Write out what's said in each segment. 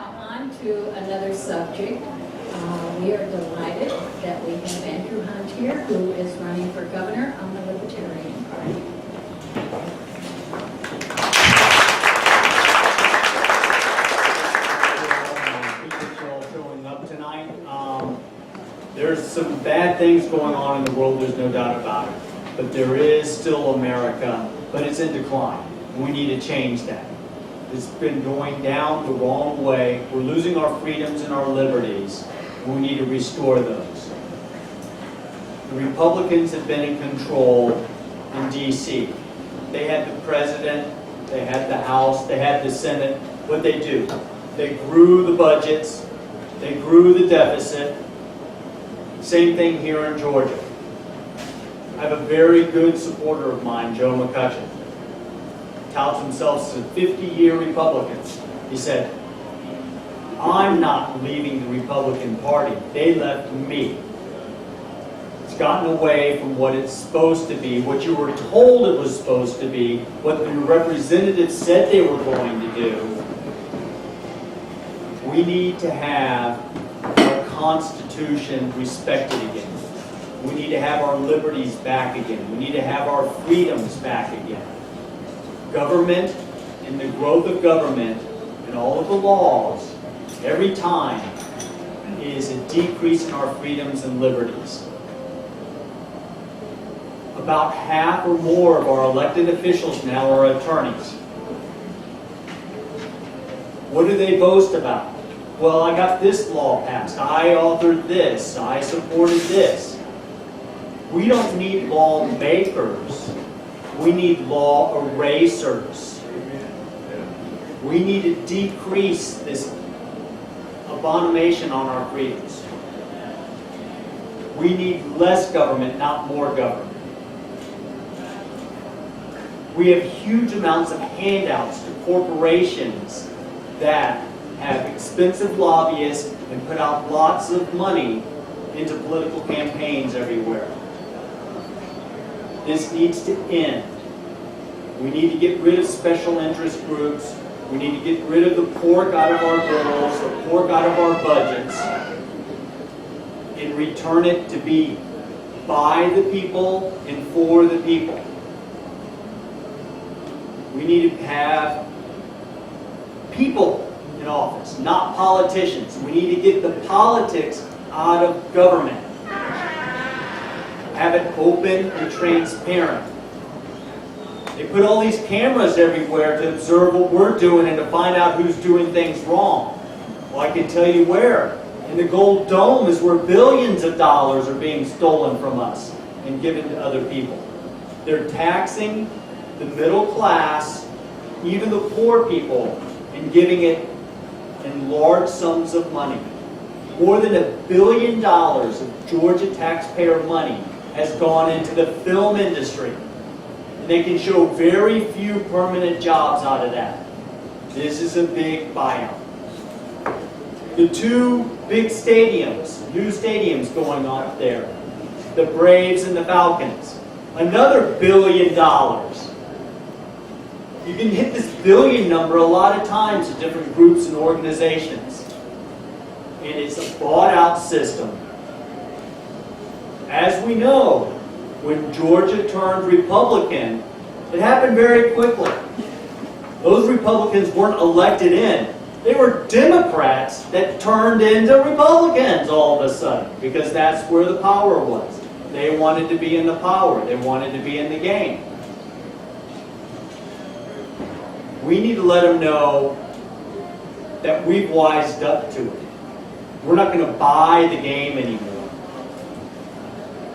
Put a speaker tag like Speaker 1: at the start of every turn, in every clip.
Speaker 1: Now on to another subject. We are delighted that we have Andrew Hunt here, who is running for governor on the Libertarian Party.
Speaker 2: Appreciate you all showing up tonight. There's some bad things going on in the world, there's no doubt about it. But there is still America, but it's in decline. We need to change that. It's been going down the wrong way. We're losing our freedoms and our liberties. We need to restore those. The Republicans have been in control in D.C. They had the president, they had the House, they had the Senate. What'd they do? They grew the budgets, they grew the deficit. Same thing here in Georgia. I have a very good supporter of mine, Joe McCutcheon. Touts himself as a 50-year Republican. He said, I'm not leaving the Republican Party. They left me. It's gotten away from what it's supposed to be, what you were told it was supposed to be, what the representatives said they were going to do. We need to have our Constitution respected again. We need to have our liberties back again. We need to have our freedoms back again. Government and the growth of government and all of the laws, every time, is a decrease in our freedoms and liberties. About half or more of our elected officials now are attorneys. What do they boast about? Well, I got this law passed. I authored this. I supported this. We don't need lawmakers. We need law erasers. We need to decrease this abomination on our freedoms. We need less government, not more government. We have huge amounts of handouts to corporations that have expensive lobbyists and put out lots of money into political campaigns everywhere. This needs to end. We need to get rid of special interest groups. We need to get rid of the pork out of our bills, the pork out of our budgets, and return it to be by the people and for the people. We need to have people in office, not politicians. We need to get the politics out of government. Have it open and transparent. They put all these cameras everywhere to observe what we're doing and to find out who's doing things wrong. Well, I can tell you where. In the Gold Dome is where billions of dollars are being stolen from us and given to other people. They're taxing the middle class, even the poor people, and giving it in large sums of money. More than $1 billion of Georgia taxpayer money has gone into the film industry. And they can show very few permanent jobs out of that. This is a big buyout. The two big stadiums, new stadiums going on up there, the Braves and the Falcons, another $1 billion. You can hit this billion number a lot of times to different groups and organizations. And it's a bought-out system. As we know, when Georgia turned Republican, it happened very quickly. Those Republicans weren't elected in. They were Democrats that turned into Republicans all of a sudden, because that's where the power was. They wanted to be in the power. They wanted to be in the game. We need to let them know that we've wised up to it. We're not going to buy the game anymore.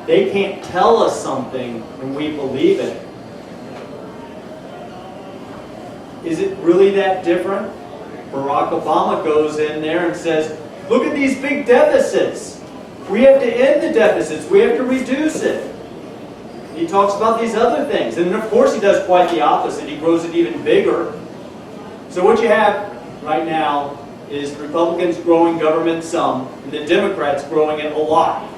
Speaker 2: They can't tell us something and we believe it. Is it really that different? Barack Obama goes in there and says, look at these big deficits. We have to end the deficits. We have to reduce it. He talks about these other things. And then of course he does quite the opposite. He grows it even bigger. So what you have right now is the Republicans growing government some and the Democrats growing it a lot.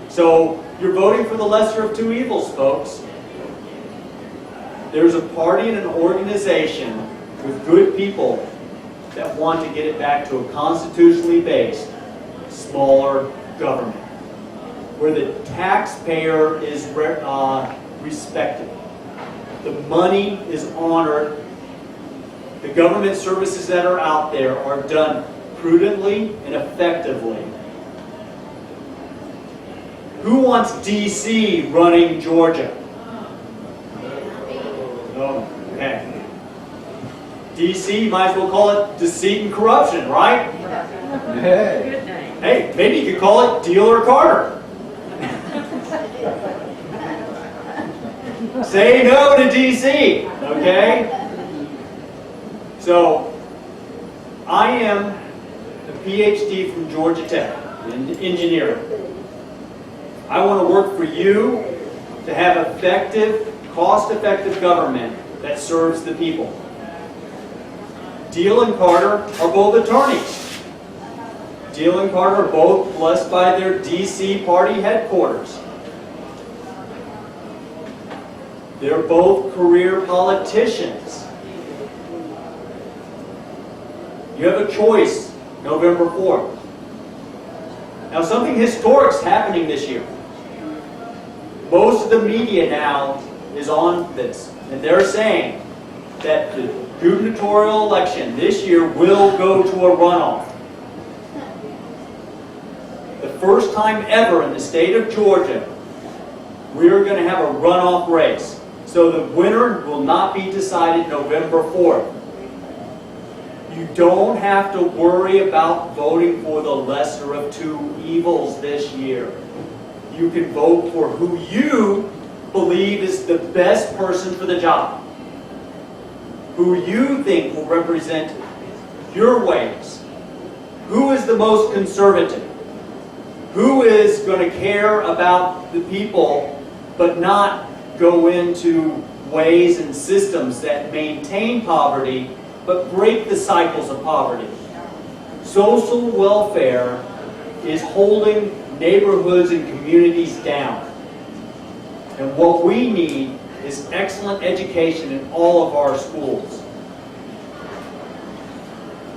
Speaker 2: So you're voting for the lesser of two evils, folks. There's a party and an organization with good people that want to get it back to a constitutionally based, smaller government, where the taxpayer is respected, the money is honored, the government services that are out there are done prudently and effectively. Who wants DC running Georgia? No. Okay. DC, you might as well call it deceit and corruption, right? Hey, maybe you could call it Dealer Carter. Say no to DC, okay? So, I am a PhD from Georgia Tech in engineering. I want to work for you to have effective, cost-effective government that serves the people. Deal and Carter are both attorneys. Deal and Carter are both blessed by their DC party headquarters. They're both career politicians. You have a choice November 4th. Now, something historic's happening this year. Most of the media now is on this, and they're saying that the gubernatorial election this year will go to a runoff. The first time ever in the state of Georgia, we're going to have a runoff race. So the winner will not be decided November 4th. You don't have to worry about voting for the lesser of two evils this year. You can vote for who you believe is the best person for the job, who you think will represent your ways, who is the most conservative, who is going to care about the people but not go into ways and systems that maintain poverty but break the cycles of poverty. Social welfare is holding neighborhoods and communities down. And what we need is excellent education in all of our schools.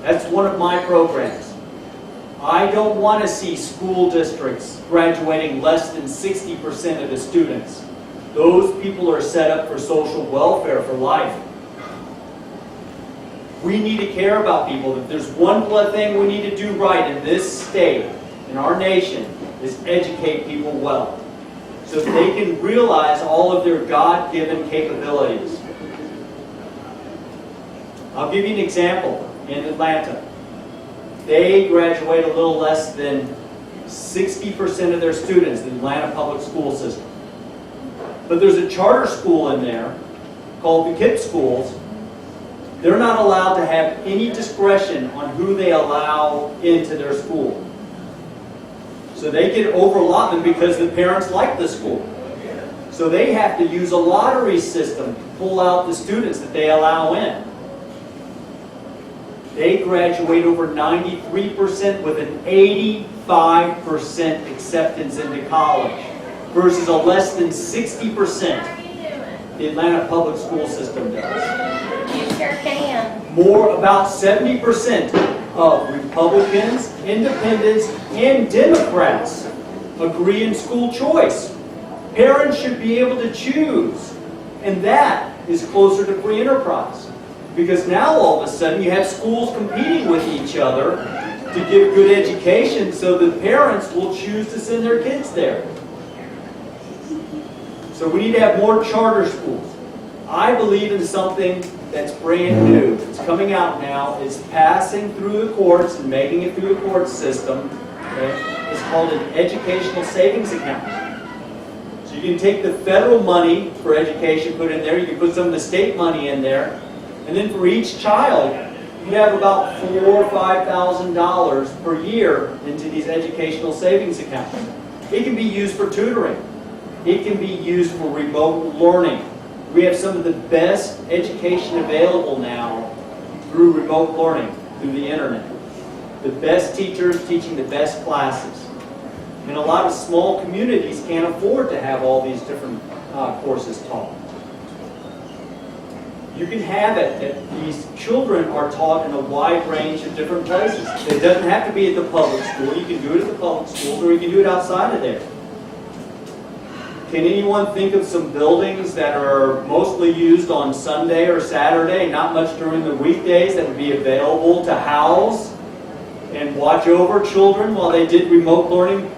Speaker 2: That's one of my programs. I don't want to see school districts graduating less than 60% of the students. Those people are set up for social welfare for life. We need to care about people. If there's one thing we need to do right in this state, in our nation, is educate people well, so that they can realize all of their God-given capabilities. I'll give you an example. In Atlanta, they graduate a little less than 60% of their students in the Atlanta public school system. But there's a charter school in there called the KIPP schools. They're not allowed to have any discretion on who they allow into their school. So they get overallotment because the parents like the school. So they have to use a lottery system to pull out the students that they allow in. They graduate over 93% with an 85% acceptance into college versus a less than 60% the Atlanta public school system does.
Speaker 3: You sure can.
Speaker 2: More, about 70% of Republicans, Independents, and Democrats agree in school choice. Parents should be able to choose, and that is closer to free enterprise. Because now all of a sudden you have schools competing with each other to give good education, so the parents will choose to send their kids there. So we need to have more charter schools. I believe in something that's brand new. It's coming out now. It's passing through the courts and making it through the court system. Okay? It's called an educational savings account. So you can take the federal money for education, put in there. You can put some of the state money in there. And then for each child, you have about $4,000 or $5,000 per year into these educational savings accounts. It can be used for tutoring. It can be used for remote learning. We have some of the best education available now through remote learning, through the internet. The best teachers teaching the best classes. And a lot of small communities can't afford to have all these different courses taught. You can have it that these children are taught in a wide range of different places. It doesn't have to be at the public school. You can do it at the public schools, or you can do it outside of there. Can anyone think of some buildings that are mostly used on Sunday or Saturday, not much during the weekdays, that would be available to house and watch over children while they did remote learning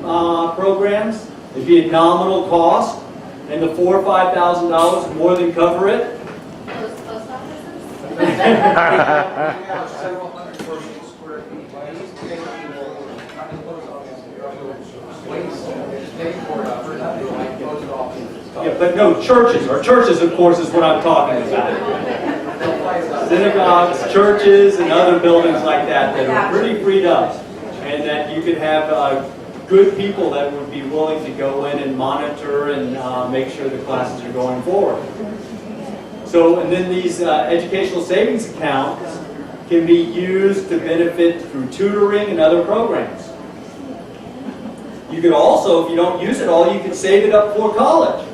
Speaker 2: programs? It'd be a nominal cost, and the $4,000 or $5,000 would more than cover it.
Speaker 3: Post offices?
Speaker 4: We have several hundred personal square feet.
Speaker 2: Yeah, but no, churches, or churches, of course, is what I'm talking about. Synagogues, churches, and other buildings like that that are pretty freed up, and that you could have good people that would be willing to go in and monitor and make sure the classes are going forward. So, and then these educational savings accounts can be used to benefit through tutoring and other programs. You could also, if you don't use it all, you could save it up for college,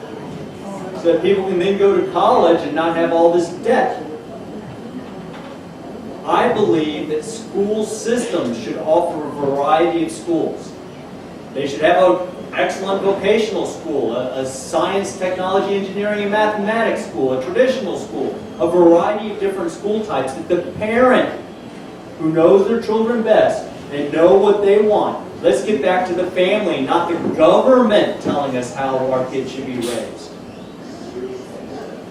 Speaker 2: so that people can then go to college and not have all this debt. I believe that school systems should offer a variety of schools. They should have an excellent vocational school, a science, technology, engineering, and mathematics school, a traditional school, a variety of different school types that the parent who knows their children best and know what they want. Let's get back to the family, not the government telling us how our kids should be raised.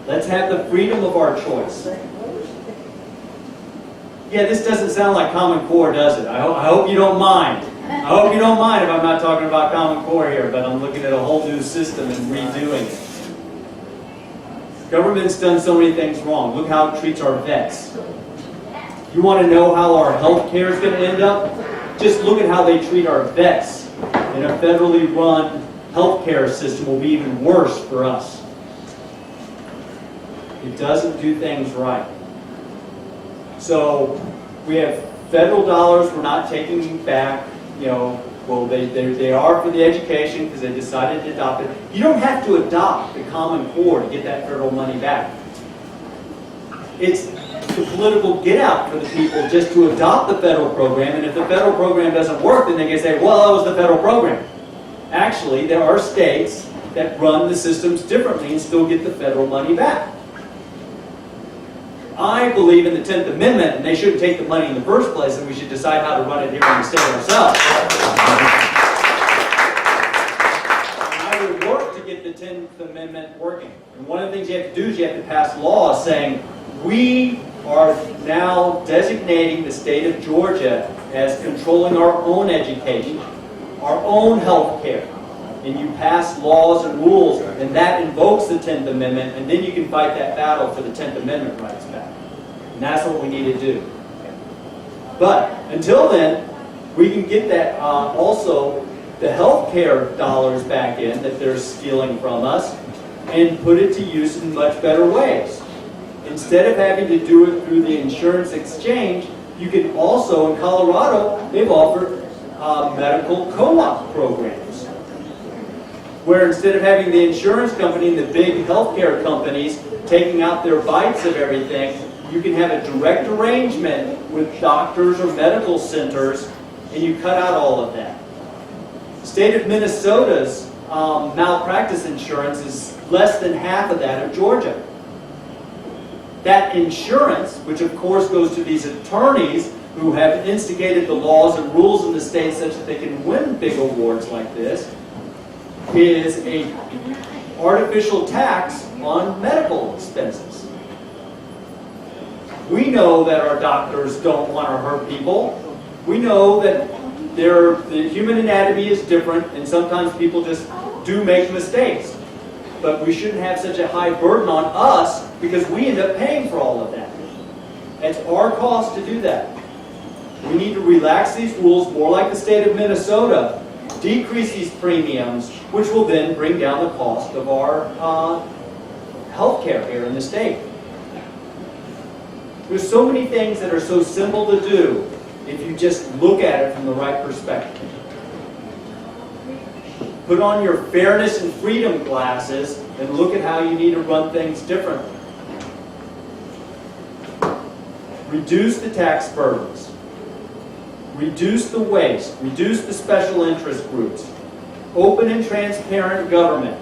Speaker 2: Let's have the freedom of our choice. Yeah, this doesn't sound like Common Core, does it? I hope you don't mind. I hope you don't mind if I'm not talking about Common Core here, but I'm looking at a whole new system and redoing it. Government's done so many things wrong. Look how it treats our vets. You want to know how our health care is going to end up? Just look at how they treat our vets. And a federally run health care system will be even worse for us. It doesn't do things right. So we have federal dollars we're not taking back. You know, well, they are for the education because they decided to adopt it. You don't have to adopt the Common Core to get that federal money back. It's the political get out for the people just to adopt the federal program, and if the federal program doesn't work, then they can say, well, that was the federal program. Actually, there are states that run the systems differently and still get the federal money back. I believe in the 10th Amendment, and they shouldn't take the money in the first place, and we should decide how to run it here in the state ourselves. I would work to get the 10th Amendment working. And one of the things you have to do is you have to pass laws saying, we are now designating the state of Georgia as controlling our own education, our own health care. And you pass laws and rules, and that invokes the 10th Amendment, and then you can fight that battle for the 10th Amendment rights back. And that's what we need to do. But until then, we can get that also the health care dollars back in that they're stealing from us and put it to use in much better ways. Instead of having to do it through the insurance exchange, you can also, in Colorado, they've offered medical co-op programs, where instead of having the insurance company and the big healthcare companies taking out their bites of everything, you can have a direct arrangement with doctors or medical centers, and you cut out all of that. The state of Minnesota's malpractice insurance is less than half of that of Georgia. That insurance, which of course goes to these attorneys who have instigated the laws and rules in the state such that they can win big awards like this, is an artificial tax on medical expenses. We know that our doctors don't want to hurt people. We know that the human anatomy is different, and sometimes people just do make mistakes. But we shouldn't have such a high burden on us because we end up paying for all of that. It's our cost to do that. We need to relax these rules more like the state of Minnesota, decrease these premiums, which will then bring down the cost of our health care here in the state. There's so many things that are so simple to do if you just look at it from the right perspective. Put on your fairness and freedom glasses and look at how you need to run things differently. reduce the tax burdens, reduce the waste, reduce the special interest groups, open and transparent government.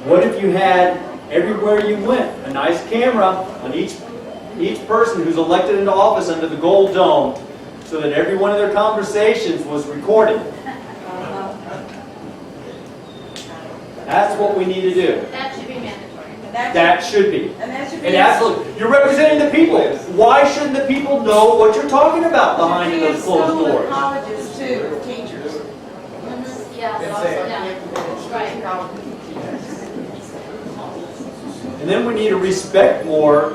Speaker 2: What if you had, everywhere you went, a nice camera on each person who's elected into office under the gold dome, so that every one of their conversations was recorded? That's what we need to do.
Speaker 3: That should be mandatory.
Speaker 2: That should be.
Speaker 5: And that should be.
Speaker 2: And absolutely, you're representing the people. Why shouldn't the people know what you're talking about behind those closed doors?
Speaker 5: Colleges too, with teachers.
Speaker 3: Yeah, right.
Speaker 2: And then we need to respect more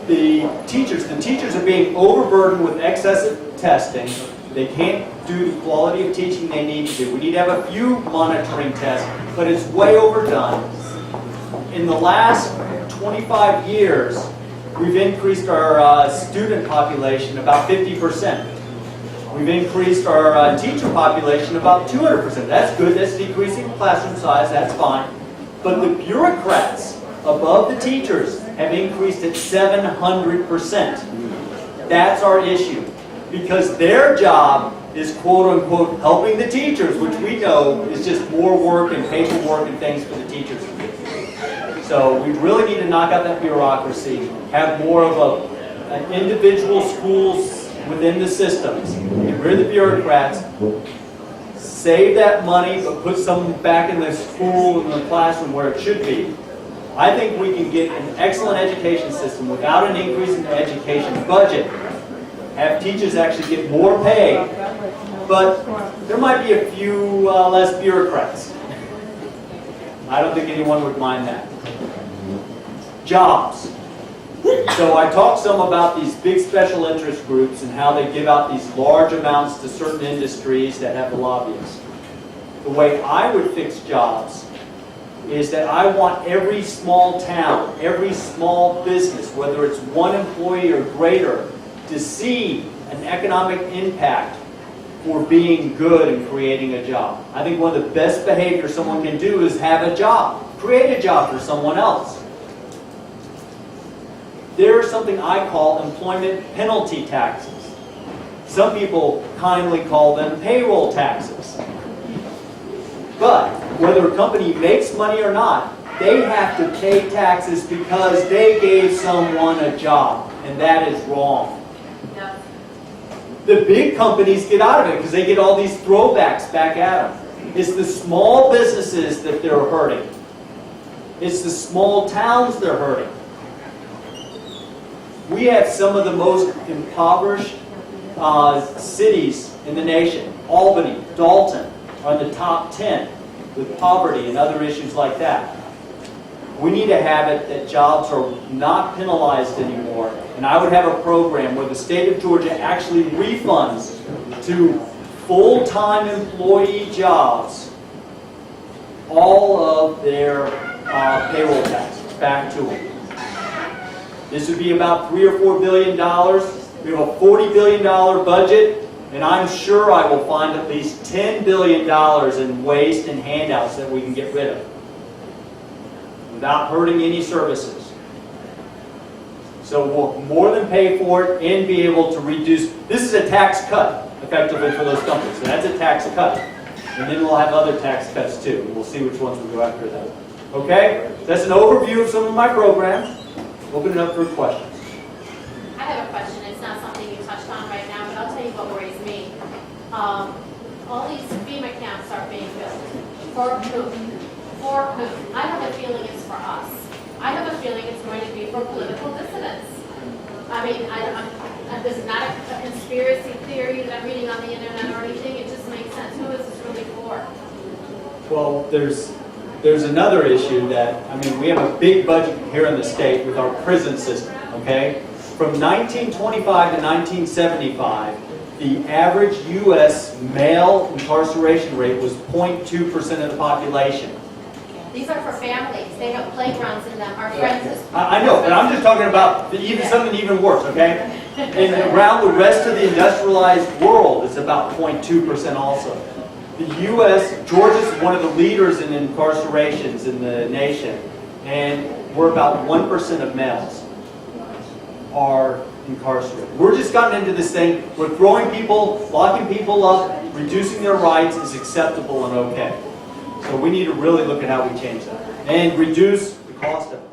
Speaker 2: the teachers. The teachers are being overburdened with excessive testing. They can't do the quality of teaching they need to do. We need to have a few monitoring tests, but it's way overdone. In the last 25 years, we've increased our student population about 50%. We've increased our teacher population about 200%. That's good. That's decreasing classroom size. That's fine. But the bureaucrats above the teachers have increased at 700%. That's our issue. Because their job is quote-unquote helping the teachers, which we know is just more work and paperwork and things for the teachers. So we really need to knock out that bureaucracy, have more of an individual schools within the systems, get rid of the bureaucrats, save that money, but put some back in the school and the classroom where it should be. I think we can get an excellent education system without an increase in the education budget. Have teachers actually get more pay, but there might be a few less bureaucrats. I don't think anyone would mind that. Jobs. So I talked some about these big special interest groups and how they give out these large amounts to certain industries that have lobbyists. The way I would fix jobs is that I want every small town, every small business, whether it's one employee or greater, to see an economic impact for being good and creating a job. I think one of the best behaviors someone can do is have a job. Create a job for someone else. There's something I call employment penalty taxes. Some people kindly call them payroll taxes. But whether a company makes money or not, they have to pay taxes because they gave someone a job, and that is wrong. The big companies get out of it because they get all these throwbacks back at them. It's the small businesses that they're hurting. It's the small towns they're hurting. We have some of the most impoverished cities in the nation. Albany, Dalton are in the top 10 with poverty and other issues like that. We need to have it that jobs are not penalized anymore. And I would have a program where the state of Georgia actually refunds to full-time employee jobs all of their payroll taxes back to them. This would be about $3 or $4 billion. We have a $40 billion budget, and I'm sure I will find at least $10 billion in waste and handouts that we can get rid of without hurting any services. So we'll more than pay for it and be able to reduce. This is a tax cut, effectively, for those companies. So that's a tax cut. And then we'll have other tax cuts, too. We'll see which ones we go after that. Okay? That's an overview of some of my programs. Open it up for questions.
Speaker 3: I have a question. It's not something you touched on right now, but I'll tell you what worries me. All these FEMA camps are being built. For who? For who? I have a feeling it's for us. I have a feeling it's going to be for political dissidents. I mean, this is not a conspiracy theory that I'm reading on the internet or anything. It just makes sense. Who is this really for?
Speaker 2: Well, there's another issue that, I mean, we have a big budget here in the state with our prison system, okay? From 1925 to 1975, the average U.S. male incarceration rate was 0.2% of the population.
Speaker 3: These are for families. They have playgrounds in them. Our friends.
Speaker 2: I know, but I'm just talking about something even worse, okay? And around the rest of the industrialized world, it's about 0.2% also. The U.S., Georgia's one of the leaders in incarcerations in the nation, and we're about 1% of males. are incarcerated. We're just gotten into this thing where throwing people, locking people up, reducing their rights is acceptable and okay. So we need to really look at how we change that and reduce the cost of it.